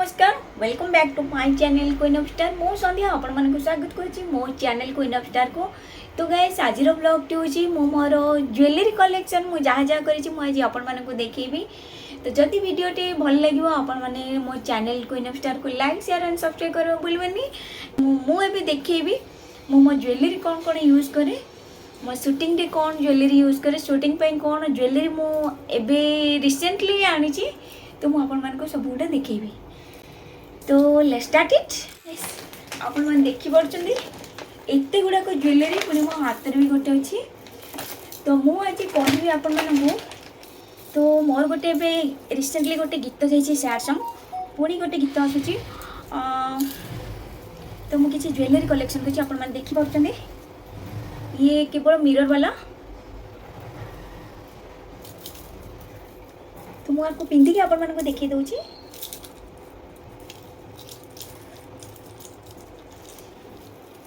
नमस्कार welcome back to my channel queen of star मो संध्या आपण मन को स्वागत करछि मो चैनल क्वीन ऑफ स्टार को। तो गाइस आज ब्लॉग टी होछि मो मोर ज्वेलरी कलेक्शन मु जहाँ जहाँ करिछि मु आज आपण मन को देखेबी। तो जदि वीडियो टी भल लागिवो आपण माने मो चैनल क्वीन ऑफ स्टार को लाइक शेयर एंड सब्सक्राइब करो भूलबेनी। मु एबे देखेबी मो ज्वेलरी कोन कोन यूज करे, मो शूटिंग डे कौन ज्वेलरी यूज करे, शूटिंग पे कौन ज्वेलरी मु एबे रिसेंटली आनी छी। तो मुझे आपण को सब गुड़ा देखेबी। तो लेट्स स्टार्ट इट। आपण मन देखि पड़छन्ती एते गुडा को ज्वेलरी पुनी मो हाथ रे भी गोटे अछि। तो मु आज कहबी आपण मन मु तो मोर गोटे बे रिसेंटली गोटे गीत जाइछि सैड सॉन्ग, पुनी गोटे गीत आसुछि। तो मु किछि ज्वेलरी कलेक्शन करछि आपण मन देखि पड़छन्ती। ये केवल मिरर वाला। तो मुझे आपको पिंधि के आपण को देखी दूची।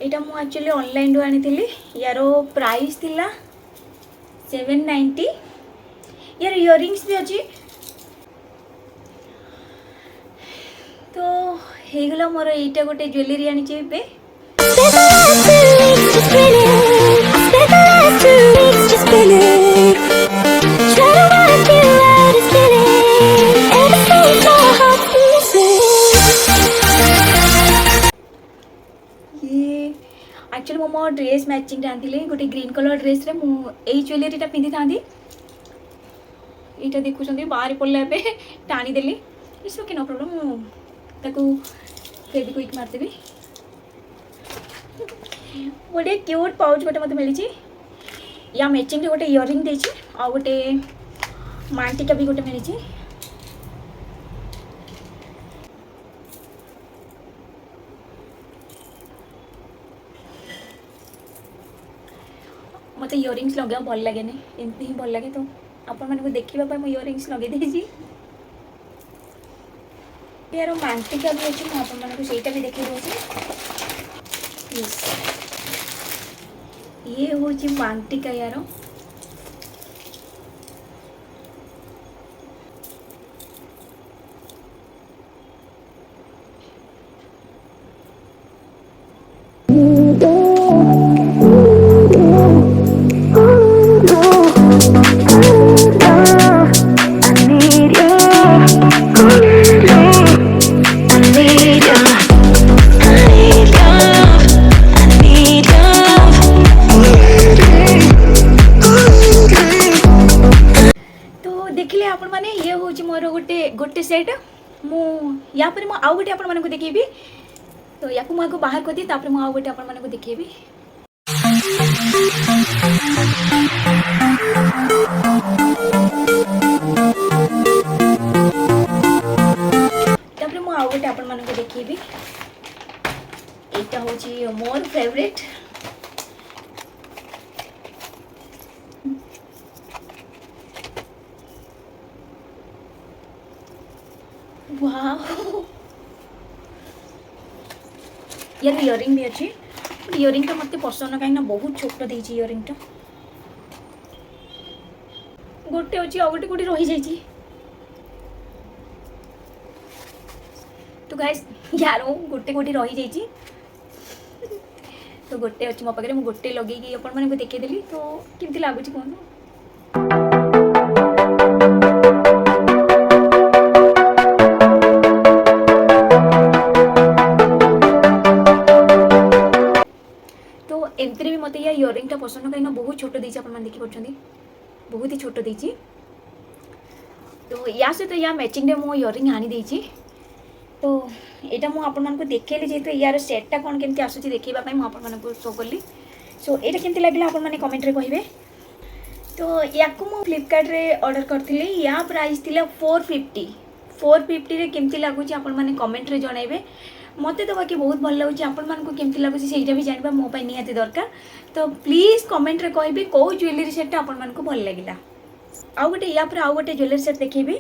एटा मु एक्चुअली ऑनलाइन आनी थी। यार प्राइस थिला 790। यार इयरिंग्स भी अच्छी। तो हेगला मोर एटा गोटे ज्वेलरी आनी चाहिए। एक्चुअली मो ड्रेस मैचिंग आनी गोटे ग्रीन कलर ड्रेस रे मु एई ज्वेलरीटा पिंधि थांदी। एटा देखुछंदी बाहर पड़ला बे टाणी देली। It's okay no problem. मु ताकू फेविक्विक मार देबी। गोटे क्यूट पाउच गोटे मते मिली छी। या मैचिंग गोटे इयरिंग देछि आ गोटे मांटिका भी गोटे मिली छी। मत इयरिंग्स लगे भल लगे एमती ही भल लगे। तो आपण माने देखा मुझे इयरिंग्स लगे देछि। यार मांटिका भी अच्छी मुझे सहीटा भी देखी दूसरी। ये हूँ मांटिका यार। देखिले आपण माने ये हूँ मोर गोटे गोटे सेट। मु या पर मु आउ गोटे आपण माने को देखेबी। तो या को मु बाहर कर दी तापर मु आउ गोटे आपण माने को देखेबी। तापर मु आउ गोटे आपण माने को देखेबी। एटा होची मोर फेवरेट। वाओ यार इयरिंग भी अच्छी। इयरिंग टा मत पसंद कहीं बहुत छोट देछि। इयरिंग टा गोटे अच्छी आ गोटे कोठी रही जाइछि। तो गाइस यार गोटे कोठी रही जाइछि। तो गोटे अच्छी मो पाखे गोटे लगे आपण माने देखे देली। तो केमती लागुछि कोन। एमती भी मत या इयरिंग टा पसंद कहीं बहुत छोट देछि। आपण माने देखि पड़छंदी बहुत ही छोट देछि। तो या सहित या मैचिंग रे मो इयरिंग आनी देछि। तो एटा मु आपण मानको देखेली जेतु यार सेटटा कोन केमती आसुछि देखैबा पई मु आपण मानको शो करली। सो एटा केमती लागला आपण माने कमेंट रे कहिबे। तो याकू मु फ्लिपकार्ट रे ऑर्डर करथिली। या प्राइस थिला 450 रे केमती लागुछि आपण माने कमेंट रे जणाइबे। मते तो बाकी बहुत भल लगुच। आपण मान को केमती लगुच सेटा भी जानबा मो पई निहाती दरकार। तो प्लीज कमेंट रे कहबे को ज्वेलरी सेट आपण मान को भल लागिला। आ गोटे या पर आ गोटे ज्वेलरी सेट देखेबी।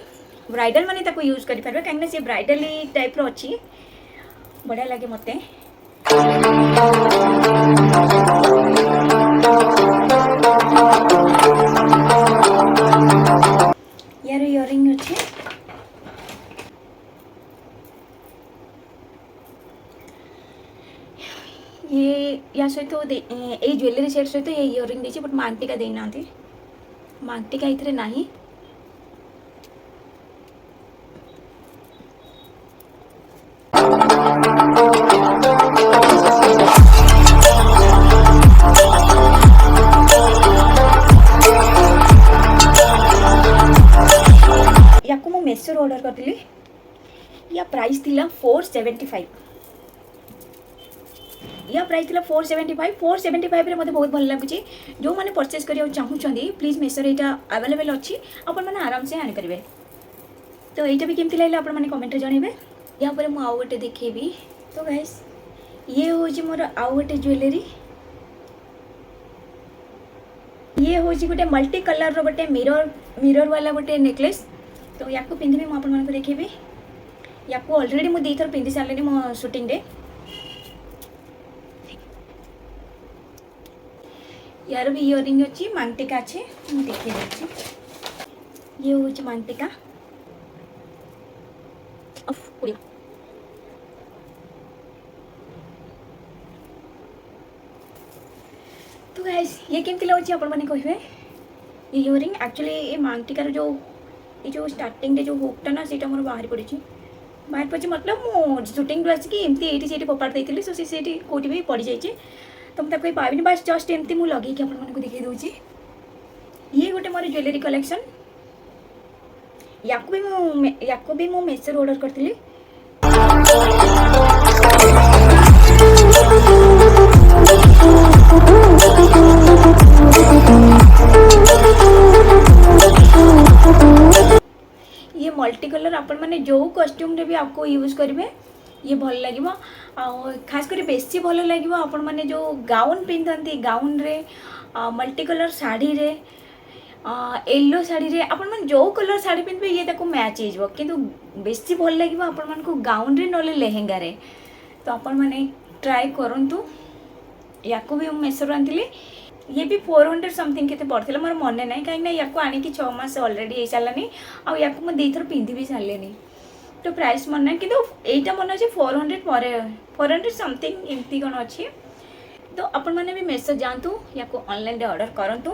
ब्राइडल माने ताको यूज करि परबे काहे ना से ब्राइडल टाइप रो अछि। बढ़िया लागे मते। यार इयरिंग अच्छे सहित ये ज्वेलरी सेट सहित ये इयरिंग देछि बट मांगटिका देई नांती मांगटिका इथरे नाही याको मो मेसो ऑर्डर करथिली या प्राइस थिला 475 या प्राइस थिला 475 रे मते बहुत भल लागुची जो माने परचेस करियो चाहूछंदी प्लीज मेसो रे एटा अवेलेबल अछि अपन माने आराम से आनि परिबे तो एटा भी केमति लागला अपन माने कमेंट रे जणेबे या पर मु आउ गोटे देखेबी तो गाइस ये होची मोर आउ गोटे ज्वेलरी ये होची गोटे मल्टी कलर रो गोटे मिरर वाला गोटे नेकलेस तो याको पिंधबी मु अपन माने को देखेबी याको ऑलरेडी मु दी थर पिंधि सारलेनी मो शूटिंग रे यार भी इयरिंग अच्छी मांगटिका अच्छे देखे ये हूँ मांगटिका तो गाइस ये केमती लगुच आपण मैंने कहे ये इयरिंग एक्चुअली ये मांगटिकार जो स्टार्टिंग रे जो हुकटा ना सेटा मोर बाहर पड़ी बाहर पड़ी मतलब मो शूटिंग आसिक एमती ये फोपाड़ देती सो सीटी कौटी भी पड़ जाइए तो मुझे पाइबी बस जस्ट एमती मुझे लगे आपको देखी दूसरी ये गोटे मोर ज्वेलरी कलेक्शन याको भी मु मेसो ऑर्डर करथिली ये मल्टी कलर आपण माने जो कॉस्ट्यूम रे भी आपको यूज करेंगे ये भल लगे खास कर बेसी भल लगे आपण मैंने जो गाउन पिंधती गाउन रे मल्टी कलर साड़ी रे येलो साड़ी रे आपण मन जो कलर साड़ी पिंधबे ये ताको मैच हो किंतु बेसी भल लगे आपण मन को गाउन रे नले लेहेंगा रे तो आपण माने ट्राई करंतु याको भी मेसो आंतली ये भी 400 समथिंग केते पड़थिला मोर मने नाही काहे ना याको आनी कि 6 मास ऑलरेडी हे सालानी आ याको म देथर पिंधि भी सालेनी तो प्राइस मन ना किंतु एटा मन अछि 400 पर 400 समथिंग एमती कोन अछि तो आपण माने भी मेसो जानतु याको ऑनलाइन रे ऑर्डर करंतु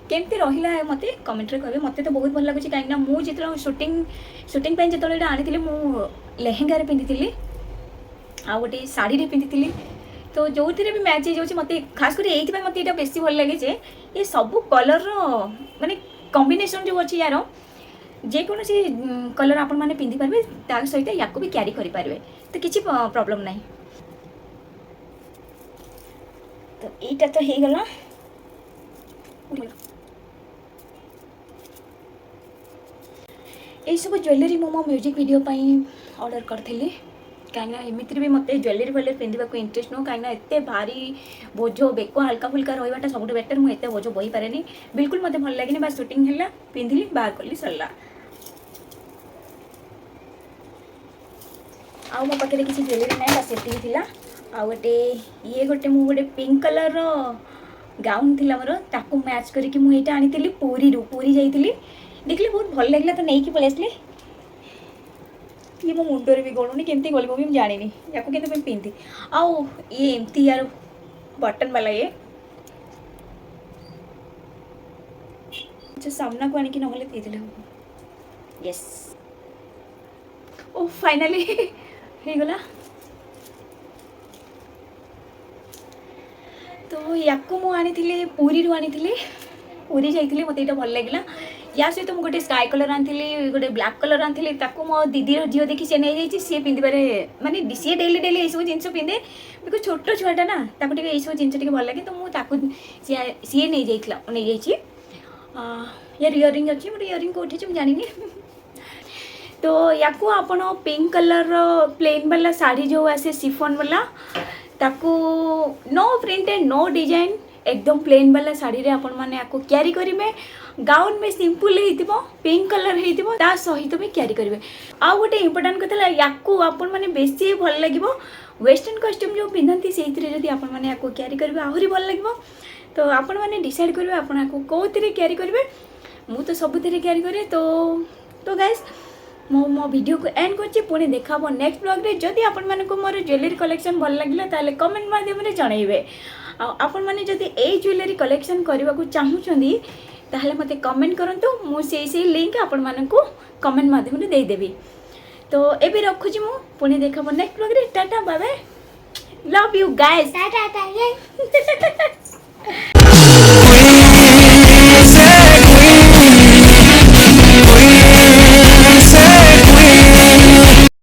केमती रहिला मते कमेंट रे कहबे मते तो बहुत भल लागुछि काहे ना मु जितरा शूटिंग पे जतले आनिथिले मु लेहेंगा रे पिंधिथिली आ गोटे साड़ी रे पिंधिथिली तो जो भी मैच हो जाऊँ मत खास कर ये मत ये बेसी भल लगे जे ये सब कलर माने कॉम्बिनेशन जो अच्छी यार जेकोसी कलर आपण मैंने पिंधि पारे ता सहित या भी क्यारी करें तो किसी प्रॉब्लम नहीं तो यहीटा तो हो गला ये सब ज्वेलरी मो म्यूजिक वीडियो ऑर्डर करी कहीं एमती भी मत ज्वेलरी व्वेलरी पिंधा इंटरेस्ट नुह कहीं एत भारी बोझ बेक हल्का फुल्का रहा सब बेटर मुझे बोझ बोही पारे बिल्कुल मत भल लगे बस शूटिंग है पिंधिली बाहर कली सरला आउ मो पाखे किसी ज्वेलरी ना बस ये आ गोटे ये गोटे मुझे पिंक कलर गाउन थी मोर ताकू मैच करके मुझे आनी पूरी जाइली देखली बहुत भल लगे तो नहीं पलि ये मो मुंडरे भी गलुनी केमती गली भी जानी या कि पिंधि आउ ये एमती यार बटन वाला ये सामना को आनिक नहले दे यस ओ फाइनली हो गला तो याको मु आनी पूरी पूरी जाइली मत ये भल लगे या सहित मुझे गोटे स्काई कलर आनी गोटे ब्लैक कलर आनी मो दीदी झील देखी सी नहीं जाइए सी पिंधे माने सी डेली डेली ये सब जिन पिंधे बिकज छोट छुआटा ना ये सब जिन भल लगे तो मुझे सी नहीं जाइए नहीं जाइए यार इयरिंग अच्छी मोटे इयरिंग कौटे मुझे जानी तो या आपण पिंक कलर प्लेन वाला साड़ी जो आसे सिफोन वाला ताकू नो प्रिंटेड नो डिजाइन एकदम प्लेन वाला साड़ी रे आपण माने आपको क्यारी करेंगे गाउन में सिंपल हो पिंक कलर हो सहित भी क्यारी करेंगे आ गोटे इम्पोर्टाट कथा या आपण मैंने बेसी भल लगे वेस्टर्न कस्ट्यूम जो पिंधती से आपण मैंने क्यारी करेंगे आहरी भल लगे तो आपण मैंने डिसाइड करेंगे आपको कौन क्यारी करेंगे मु तो सब क्यारी करे तो गाइस मो वीडियो को एंड करछि पुणी देखाबो नेक्स्ट ब्लॉग रे जदि आपण मानको मोर ज्वेलरी कलेक्शन भल लागला ताले कमेंट माध्यम रे जणाइबे आपण माने जदि ए ज्वेलरी कलेक्शन करबा को चाहूछंदी ताहले मते कमेंट करंतु मु से लिंक आपण मानको कमेंट माध्यम रे दे देबी तो एबे रखुछि मु पुणी देखाबो नेक्स्ट ब्लॉग रे tata bye bye love you guys tata Tata